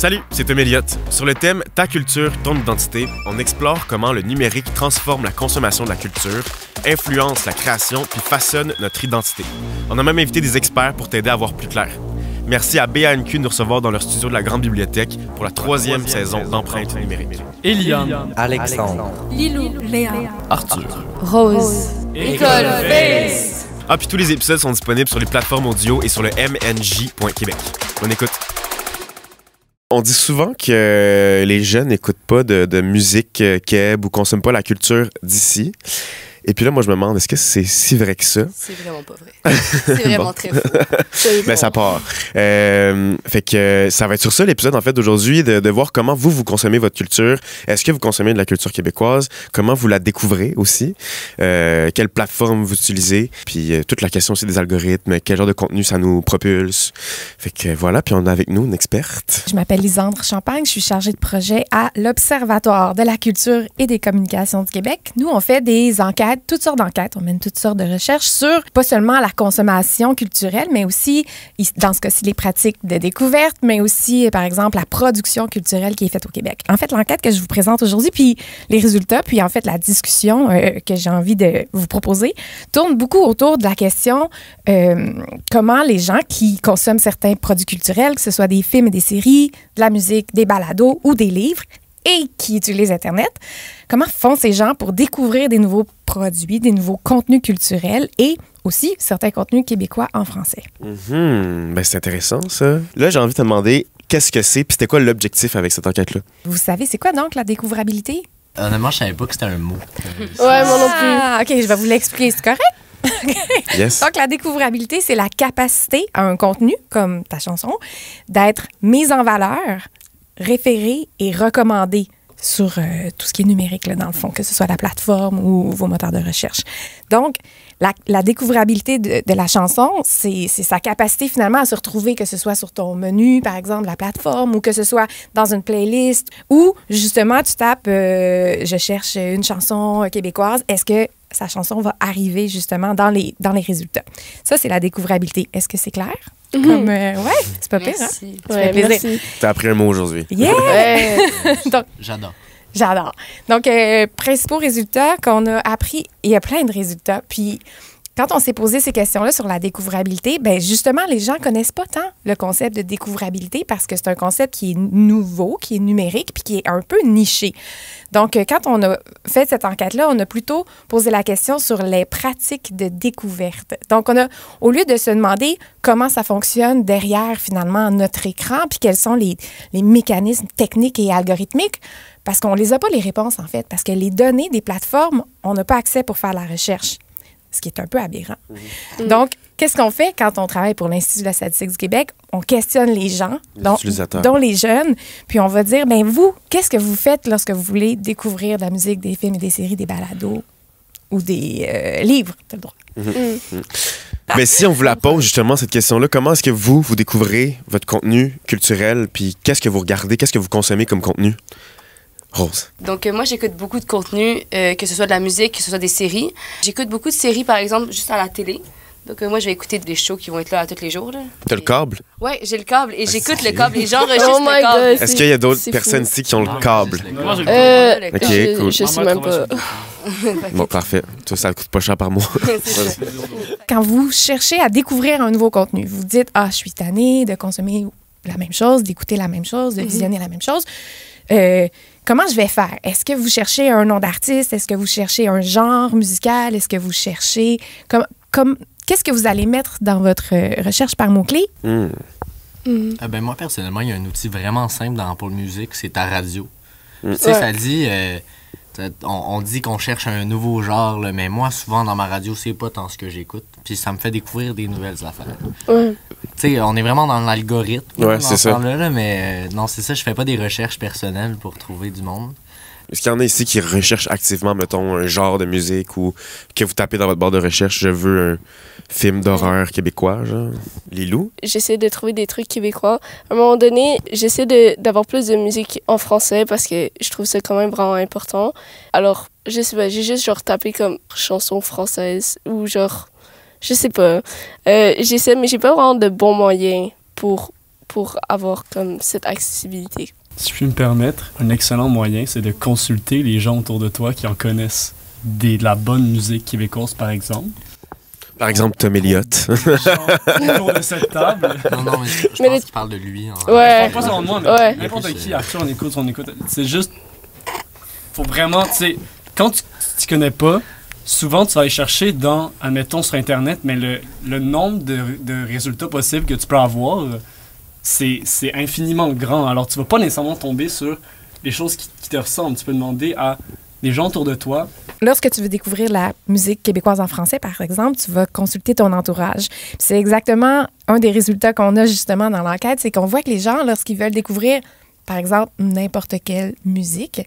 Salut, c'est Tom Elliott. Sur le thème « Ta culture, ton identité », on explore comment le numérique transforme la consommation de la culture, influence la création puis façonne notre identité. On a même invité des experts pour t'aider à voir plus clair. Merci à BANQ de nous recevoir dans leur studio de la Grande Bibliothèque pour la troisième saison d'Empreinte numérique. Eliane, Alexandre, Lilou, Léa, Arthur, Rose, École Face. Ah, puis tous les épisodes sont disponibles sur les plateformes audio et sur le mnj.québec. Bonne écoute. On dit souvent que les jeunes n'écoutent pas de musique keb ou consomment pas la culture d'ici. Et puis là, moi, je me demande, est-ce que c'est si vrai que ça? C'est vraiment pas vrai. C'est vraiment très faux. Ben, ça part. Fait que ça va être sur ça l'épisode, en fait, d'aujourd'hui, de voir comment vous consommez votre culture. Est-ce que vous consommez de la culture québécoise? Comment vous la découvrez aussi? Quelle plateforme vous utilisez? Puis toute la question aussi des algorithmes. Quel genre de contenu ça nous propulse? Fait que voilà, puis on a avec nous une experte. Je m'appelle Lisandre Champagne, je suis chargée de projet à l'Observatoire de la culture et des communications du Québec. Nous, on fait des enquêtes, toutes sortes d'enquêtes, on mène toutes sortes de recherches sur pas seulement la consommation culturelle, mais aussi, dans ce cas-ci, les pratiques de découverte, mais aussi, par exemple, la production culturelle qui est faite au Québec. En fait, l'enquête que je vous présente aujourd'hui, puis les résultats, puis en fait, la discussion que j'ai envie de vous proposer, tourne beaucoup autour de la question comment les gens qui consomment certains produits culturels, que ce soit des films et des séries, de la musique, des balados ou des livres, et qui utilisent Internet, comment font ces gens pour découvrir des nouveaux produits, des nouveaux contenus culturels et aussi certains contenus québécois en français. Ben, c'est intéressant, ça. Là, j'ai envie de te demander qu'est-ce que c'est, puis c'était quoi l'objectif avec cette enquête-là? Vous savez, c'est quoi donc la découvrabilité? Honnêtement, je savais pas que c'était un mot. Ouais, moi non plus. Ah, OK, je vais vous l'expliquer, c'est correct? Yes. Donc, la découvrabilité, c'est la capacité à un contenu, comme ta chanson, d'être mise en valeur, référé et recommandé sur tout ce qui est numérique, là, dans le fond, que ce soit la plateforme ou vos moteurs de recherche. Donc, la découvrabilité de la chanson, c'est sa capacité finalement à se retrouver, que ce soit sur ton menu, par exemple, la plateforme, ou que ce soit dans une playlist, ou justement, tu tapes je cherche une chanson québécoise, est-ce que sa chanson va arriver justement dans les résultats? Ça, c'est la découvrabilité. Est-ce que c'est clair? Comme, ouais, c'est pas pire, hein? Ça fait plaisir. Merci. T'as appris un mot aujourd'hui. Yeah! Donc, J'adore. j'adore. Donc, principaux résultats qu'on a appris, il y a plein de résultats. Puis, quand on s'est posé ces questions-là sur la découvrabilité, bien, justement, les gens connaissent pas tant le concept de découvrabilité parce que c'est un concept qui est nouveau, qui est numérique, puis qui est un peu niché. Donc, quand on a fait cette enquête-là, on a plutôt posé la question sur les pratiques de découverte. Donc, au lieu de se demander comment ça fonctionne derrière, finalement, notre écran, puis quels sont les mécanismes techniques et algorithmiques, parce qu'on les a pas les réponses, en fait, parce que les données des plateformes, on n'a pas accès pour faire la recherche, ce qui est un peu aberrant. Donc, qu'est-ce qu'on fait quand on travaille pour l'Institut de la statistique du Québec? On questionne les gens, dont les jeunes, puis on va dire, bien, vous, qu'est-ce que vous faites lorsque vous voulez découvrir de la musique, des films et des séries, des balados ou des livres? T'as le droit. Mais si on vous la pose justement cette question-là, comment est-ce que vous découvrez votre contenu culturel, puis qu'est-ce que vous regardez, qu'est-ce que vous consommez comme contenu? Rose. Donc, moi, j'écoute beaucoup de contenu, que ce soit de la musique, que ce soit des séries. J'écoute beaucoup de séries, par exemple, juste à la télé. Donc, moi, je vais écouter des shows qui vont être là tous les jours. Là. T'as le câble? Ouais, j'ai le câble et j'écoute le sérieux? câble. Les gens enregistrent le câble. Est-ce qu'il y a d'autres personnes ici qui ont le câble? Moi, OK, cool. Je sais même pas. Bon, parfait. Ça coûte pas cher par mois. Quand vous cherchez à découvrir un nouveau contenu, vous dites, ah, je suis tannée de consommer la même chose, d'écouter la même chose, de visionner la même chose. Comment je vais faire? Est-ce que vous cherchez un nom d'artiste? Est-ce que vous cherchez un genre musical? Est-ce que vous cherchez... Qu'est-ce que vous allez mettre dans votre recherche par mots-clés? Ben moi, personnellement, il y a un outil vraiment simple dans Apple Music, c'est ta radio. Tu sais, ça dit... on dit qu'on cherche un nouveau genre, là, mais moi, souvent, dans ma radio, c'est pas tant ce que j'écoute. Puis ça me fait découvrir des nouvelles affaires. Tu sais, on est vraiment dans l'algorithme. Ouais, c'est ça. Là, mais non, c'est ça, je fais pas des recherches personnelles pour trouver du monde. Est-ce qu'il y en a ici qui recherchent activement, mettons, un genre de musique ou que vous tapez dans votre barre de recherche, je veux un film d'horreur québécois, genre? Lilou? J'essaie de trouver des trucs québécois. À un moment donné, j'essaie d'avoir plus de musique en français parce que je trouve ça quand même vraiment important. Alors, je sais pas, j'ai juste genre tapé comme chanson française ou genre, je sais pas. J'essaie, mais j'ai pas vraiment de bons moyens pour pour avoir comme cette accessibilité. Si je puis me permettre, un excellent moyen, c'est de consulter les gens autour de toi qui en connaissent de la bonne musique québécoise, par exemple. Par exemple, Tom Elliott. Autour de cette table. Non, mais je Mais pense les- qu'il parle de lui. Ouais. Pas seulement moi, mais Ouais. n'importe qui. Arthur, on écoute. C'est juste... Faut vraiment, tu sais, quand tu connais pas, souvent tu vas aller chercher dans, admettons, sur Internet, mais le nombre de résultats possibles que tu peux avoir, c'est infiniment grand. Alors, tu vas pas nécessairement tomber sur les choses qui te ressemblent. Tu peux demander à des gens autour de toi. Lorsque tu veux découvrir la musique québécoise en français, par exemple, tu vas consulter ton entourage. Puis c'est exactement un des résultats qu'on a justement dans l'enquête, c'est qu'on voit que les gens, lorsqu'ils veulent découvrir, par exemple, n'importe quelle musique,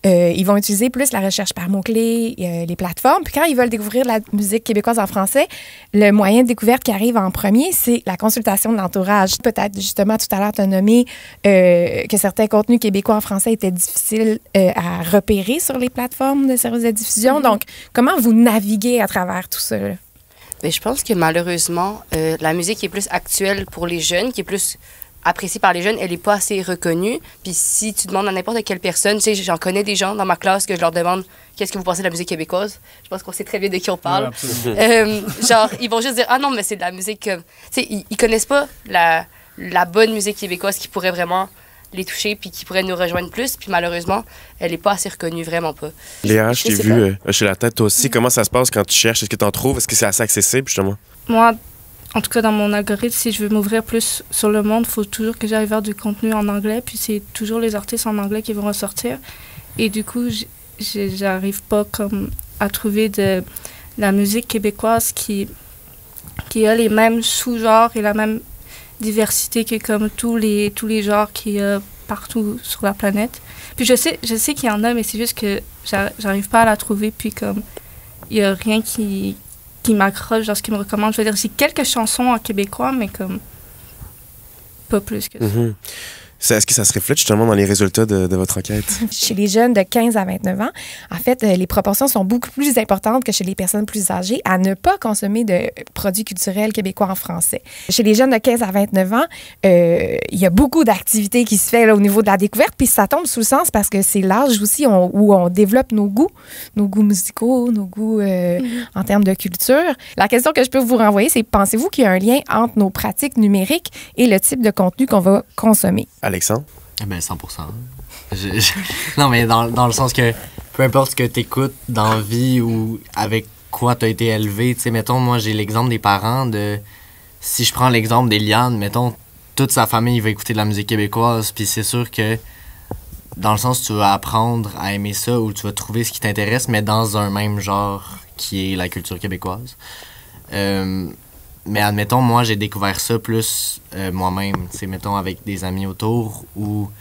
ils vont utiliser plus la recherche par mots-clés, les plateformes. Puis quand ils veulent découvrir la musique québécoise en français, le moyen de découverte qui arrive en premier, c'est la consultation de l'entourage. Peut-être, justement, tout à l'heure, tu as nommé que certains contenus québécois en français étaient difficiles à repérer sur les plateformes de services de diffusion. Donc, comment vous naviguez à travers tout ça, là? Mais je pense que malheureusement, la musique qui est plus actuelle pour les jeunes, qui est plus appréciée par les jeunes, elle n'est pas assez reconnue. Puis si tu demandes à n'importe quelle personne, tu sais, j'en connais des gens dans ma classe que je leur demande qu'est-ce que vous pensez de la musique québécoise. Je pense qu'on sait très bien de qui on parle. Ouais, Genre, ils vont juste dire ah non, mais c'est de la musique. Tu sais, ils connaissent pas la bonne musique québécoise qui pourrait vraiment les toucher puis qui pourrait nous rejoindre plus. Puis malheureusement, elle n'est pas assez reconnue, vraiment pas. Léa, je t'ai sais vu chez la tête, toi aussi. Comment ça se passe quand tu cherches? Est-ce que tu en trouves? Est-ce que c'est assez accessible, justement? Moi, en tout cas, dans mon algorithme, si je veux m'ouvrir plus sur le monde, il faut toujours que j'aille vers du contenu en anglais. Puis c'est toujours les artistes en anglais qui vont ressortir. Et du coup, j'arrive pas comme à trouver de la musique québécoise qui a les mêmes sous-genres et la même diversité que comme tous les genres qu'il y a partout sur la planète. Puis je sais qu'il y en a, mais c'est juste que j'arrive pas à la trouver. Puis comme il y a rien qui m'accroche dans ce qu'il me recommande. Je veux dire, j'ai quelques chansons en québécois, mais comme pas plus que ça. Mm-hmm. Est-ce que ça se reflète justement dans les résultats de votre enquête? Chez les jeunes de 15 à 29 ans, en fait, les proportions sont beaucoup plus importantes que chez les personnes plus âgées à ne pas consommer de produits culturels québécois en français. Chez les jeunes de 15 à 29 ans, il y a beaucoup d'activités qui se font là, au niveau de la découverte, puis ça tombe sous le sens parce que c'est l'âge aussi où on développe nos goûts musicaux, nos goûts en termes de culture. La question que je peux vous renvoyer, c'est pensez-vous qu'il y a un lien entre nos pratiques numériques et le type de contenu qu'on va consommer? Alexandre? Eh ben 100%. Non, mais dans le sens que peu importe ce que tu écoutes dans la vie ou avec quoi tu as été élevé, tu sais, mettons, moi, j'ai l'exemple des parents de... Si je prends l'exemple d'Eliane, mettons, toute sa famille va écouter de la musique québécoise, puis c'est sûr que dans le sens tu vas apprendre à aimer ça ou tu vas trouver ce qui t'intéresse, mais dans un même genre qui est la culture québécoise. Mais admettons, moi, j'ai découvert ça plus moi-même, tu sais, mettons, avec des amis autour ou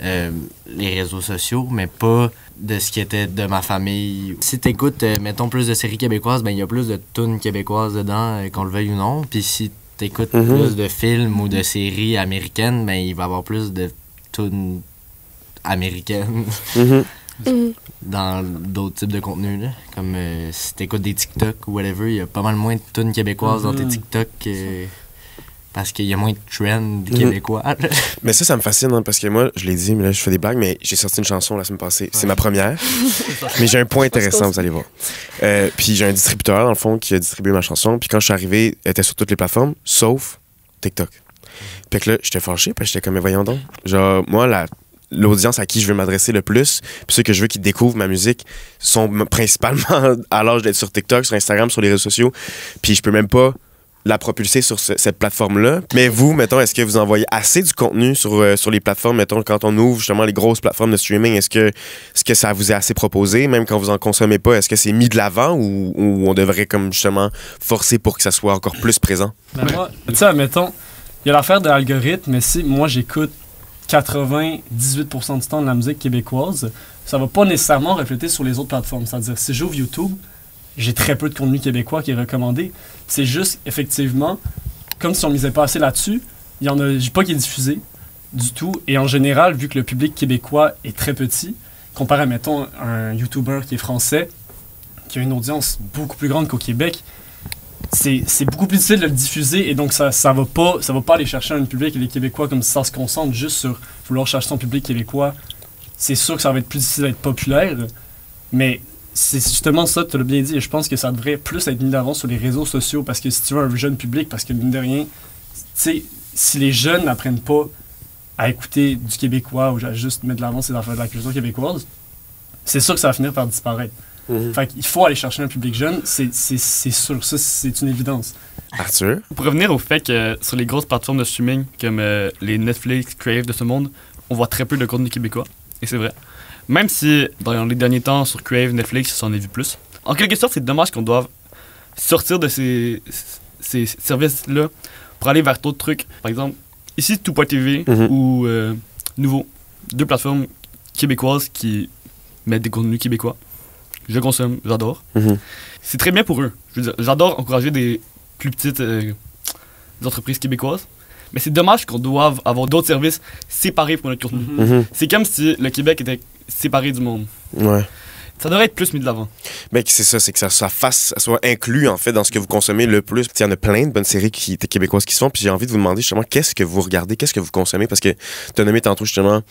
les réseaux sociaux, mais pas de ce qui était de ma famille. Si t'écoutes, mettons, plus de séries québécoises, ben il y a plus de tunes québécoises dedans, qu'on le veuille ou non. Puis si t'écoutes plus de films ou de séries américaines, ben il va y avoir plus de tunes américaines. Dans d'autres types de contenus, là. Comme si t'écoutes des TikTok ou whatever, il y a pas mal moins de tunes québécoises dans tes TikTok parce qu'il y a moins de trends québécois. Mais ça me fascine, hein, parce que moi, je l'ai dit, mais là, je fais des blagues, mais j'ai sorti une chanson la semaine passée. Ouais. C'est ma première. Mais j'ai un point intéressant, vous allez voir. Puis j'ai un distributeur, dans le fond, qui a distribué ma chanson. Puis quand je suis arrivé, elle était sur toutes les plateformes, sauf TikTok. Puis que là, j'étais fâché, puis j'étais comme, mais voyons donc. Genre, moi, l'audience à qui je veux m'adresser le plus, puis ceux que je veux qu'ils découvrent ma musique, sont principalement à l'âge d'être sur TikTok, sur Instagram, sur les réseaux sociaux. Puis je peux même pas la propulser sur cette plateforme-là. Mais vous, mettons, est-ce que vous envoyez assez du contenu sur les plateformes, mettons, quand on ouvre justement les grosses plateformes de streaming, est-ce que ça vous est assez proposé, même quand vous en consommez pas? Est-ce que c'est mis de l'avant ou on devrait comme justement forcer pour que ça soit encore plus présent? Ben moi, tu sais, mettons, il y a l'affaire de l'algorithme, mais si moi j'écoute 98% du temps de la musique québécoise, ça va pas nécessairement refléter sur les autres plateformes. C'est-à-dire, si j'ouvre YouTube, j'ai très peu de contenu québécois qui est recommandé. C'est juste, effectivement, comme si on misait pas assez là-dessus, il y en a pas qui est diffusé du tout. Et en général, vu que le public québécois est très petit, comparé à, mettons, un YouTuber qui est français, qui a une audience beaucoup plus grande qu'au Québec, c'est beaucoup plus difficile de le diffuser et donc ça va pas aller chercher un public et les Québécois comme si ça se concentre juste sur vouloir chercher son public québécois. C'est sûr que ça va être plus difficile d'être populaire, mais c'est justement ça, tu l'as bien dit, et je pense que ça devrait plus être mis d'avant sur les réseaux sociaux parce que si tu veux un jeune public, parce que mine de rien, tu sais, si les jeunes n'apprennent pas à écouter du québécois ou à juste mettre de l'avant ces affaires de la culture québécoise, c'est sûr que ça va finir par disparaître. Fait qu'il faut aller chercher un public jeune, c'est sûr, ça c'est une évidence. Arthur? Pour revenir au fait que sur les grosses plateformes de streaming comme les Netflix, Crave de ce monde, on voit très peu de contenu québécois, et c'est vrai. Même si dans les derniers temps sur Crave, Netflix, ça en est vu plus. En quelque sorte, c'est dommage qu'on doive sortir de ces services-là pour aller vers d'autres trucs. Par exemple, ici, Tout.tv ou Nouveau, 2 plateformes québécoises qui mettent des contenus québécois. Je consomme, j'adore. C'est très bien pour eux. Je veux dire, j'adore encourager des plus petites entreprises québécoises. Mais c'est dommage qu'on doive avoir d'autres services séparés pour notre contenu. C'est comme si le Québec était séparé du monde. Ouais. Ça devrait être plus mis de l'avant. Ben, c'est ça, c'est que ça soit inclus, en fait, dans ce que vous consommez le plus. Il y en a plein de bonnes séries québécoises qui se font, puis j'ai envie de vous demander, justement, qu'est-ce que vous regardez, qu'est-ce que vous consommez, parce que tu as nommé tantôt, justement,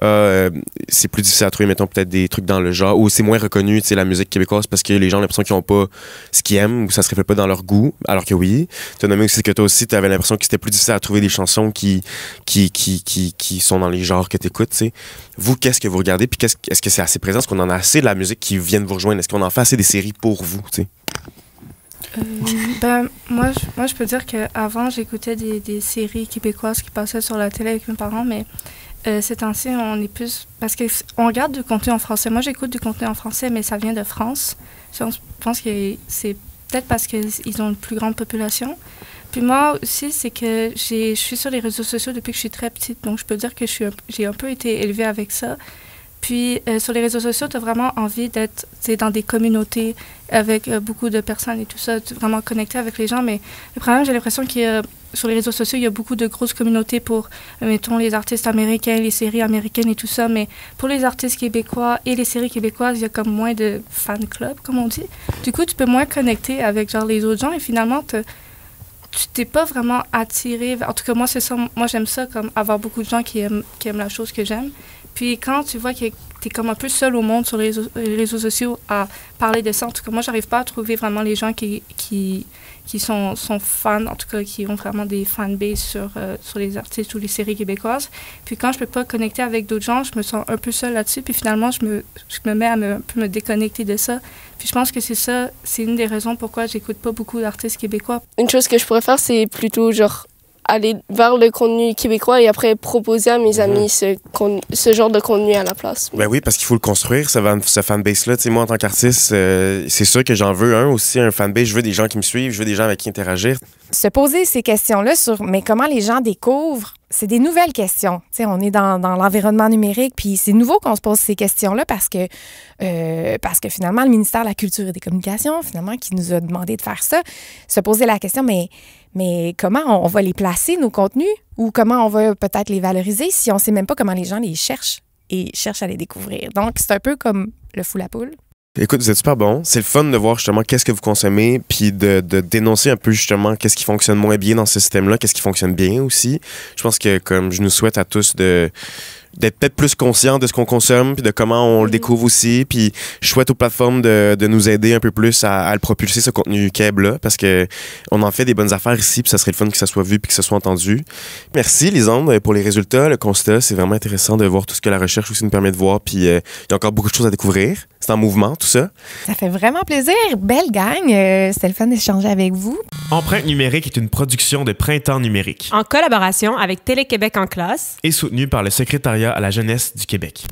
c'est plus difficile à trouver, mettons, peut-être des trucs dans le genre, ou c'est moins reconnu, tu sais, la musique québécoise, parce que les gens ont l'impression qu'ils n'ont pas ce qu'ils aiment, ou ça se reflète pas dans leur goût, alors que oui. Tu as nommé aussi que toi aussi, tu avais l'impression que c'était plus difficile à trouver des chansons qui sont dans les genres que tu écoutes, tu sais. Vous, qu'est-ce que vous regardez, puis est-ce que c'est assez présent, est-ce qu'on en a assez de la musique qui viennent vous rejoindre? Est-ce qu'on en fait assez des séries pour vous, tu sais? Moi, je peux dire qu'avant, j'écoutais des séries québécoises qui passaient sur la télé avec mes parents, mais ces temps-ci, on est plus... Parce qu'on regarde du contenu en français. Moi, j'écoute du contenu en français, mais ça vient de France. Je pense que c'est peut-être parce qu'ils ont une plus grande population. Puis moi aussi, c'est que je suis sur les réseaux sociaux depuis que je suis très petite, donc je peux dire que j'ai un peu été élevée avec ça. Puis, sur les réseaux sociaux, tu as vraiment envie d'être dans des communautés avec beaucoup de personnes et tout ça, vraiment connecté avec les gens. Mais le problème, j'ai l'impression que sur les réseaux sociaux, il y a beaucoup de grosses communautés pour, mettons, les artistes américains, les séries américaines et tout ça. Mais pour les artistes québécois et les séries québécoises, il y a comme moins de fan club, comme on dit. Du coup, tu peux moins connecter avec genre les autres gens et finalement, tu t'es pas vraiment attiré. En tout cas, moi, c'est ça. Moi, j'aime ça, comme avoir beaucoup de gens qui aiment la chose que j'aime. Puis quand tu vois que t'es comme un peu seul au monde sur les réseaux sociaux à parler de ça, en tout cas, moi, j'arrive pas à trouver vraiment les gens qui sont fans, en tout cas, qui ont vraiment des fanbases sur les artistes ou les séries québécoises. Puis quand je peux pas connecter avec d'autres gens, je me sens un peu seule là-dessus. Puis finalement, je me mets à un peu me déconnecter de ça. Puis je pense que c'est une des raisons pourquoi j'écoute pas beaucoup d'artistes québécois. Une chose que je pourrais faire, c'est plutôt genre aller vers le contenu québécois et après proposer à mes amis ce genre de contenu à la place. Ben oui, parce qu'il faut le construire, ce fanbase-là. Tu sais, moi, en tant qu'artiste, c'est sûr que j'en veux un fanbase. Je veux des gens qui me suivent, je veux des gens avec qui interagir. Se poser ces questions-là sur mais comment les gens découvrent, c'est des nouvelles questions. Tu sais, on est dans l'environnement numérique, puis c'est nouveau qu'on se pose ces questions-là parce que finalement, le ministère de la Culture et des Communications, finalement, qui nous a demandé de faire ça, se poser la question, mais comment on va les placer, nos contenus, ou comment on va peut-être les valoriser si on ne sait même pas comment les gens les cherchent et cherchent à les découvrir. Donc, c'est un peu comme le fou la poule. Écoute, vous êtes super bon. C'est le fun de voir justement qu'est-ce que vous consommez, puis de dénoncer un peu justement qu'est-ce qui fonctionne moins bien dans ce système-là, qu'est-ce qui fonctionne bien aussi. Je pense que comme je nous souhaite à tous d'être peut-être plus conscients de ce qu'on consomme, puis de comment on le découvre aussi, puis je souhaite aux plateformes de nous aider un peu plus à le propulser, ce contenu Keb-là, parce que on en fait des bonnes affaires ici, puis ça serait le fun que ça soit vu puis que ça soit entendu. Merci, Lisandre, pour les résultats, le constat. C'est vraiment intéressant de voir tout ce que la recherche aussi nous permet de voir, puis il y a encore beaucoup de choses à découvrir. C'est en mouvement, tout ça. Ça fait vraiment plaisir. Belle gang. C'était le fun d'échanger avec vous. Empreinte numérique est une production de Printemps numérique. En collaboration avec Télé-Québec en classe. Et soutenue par le Secrétariat à la jeunesse du Québec.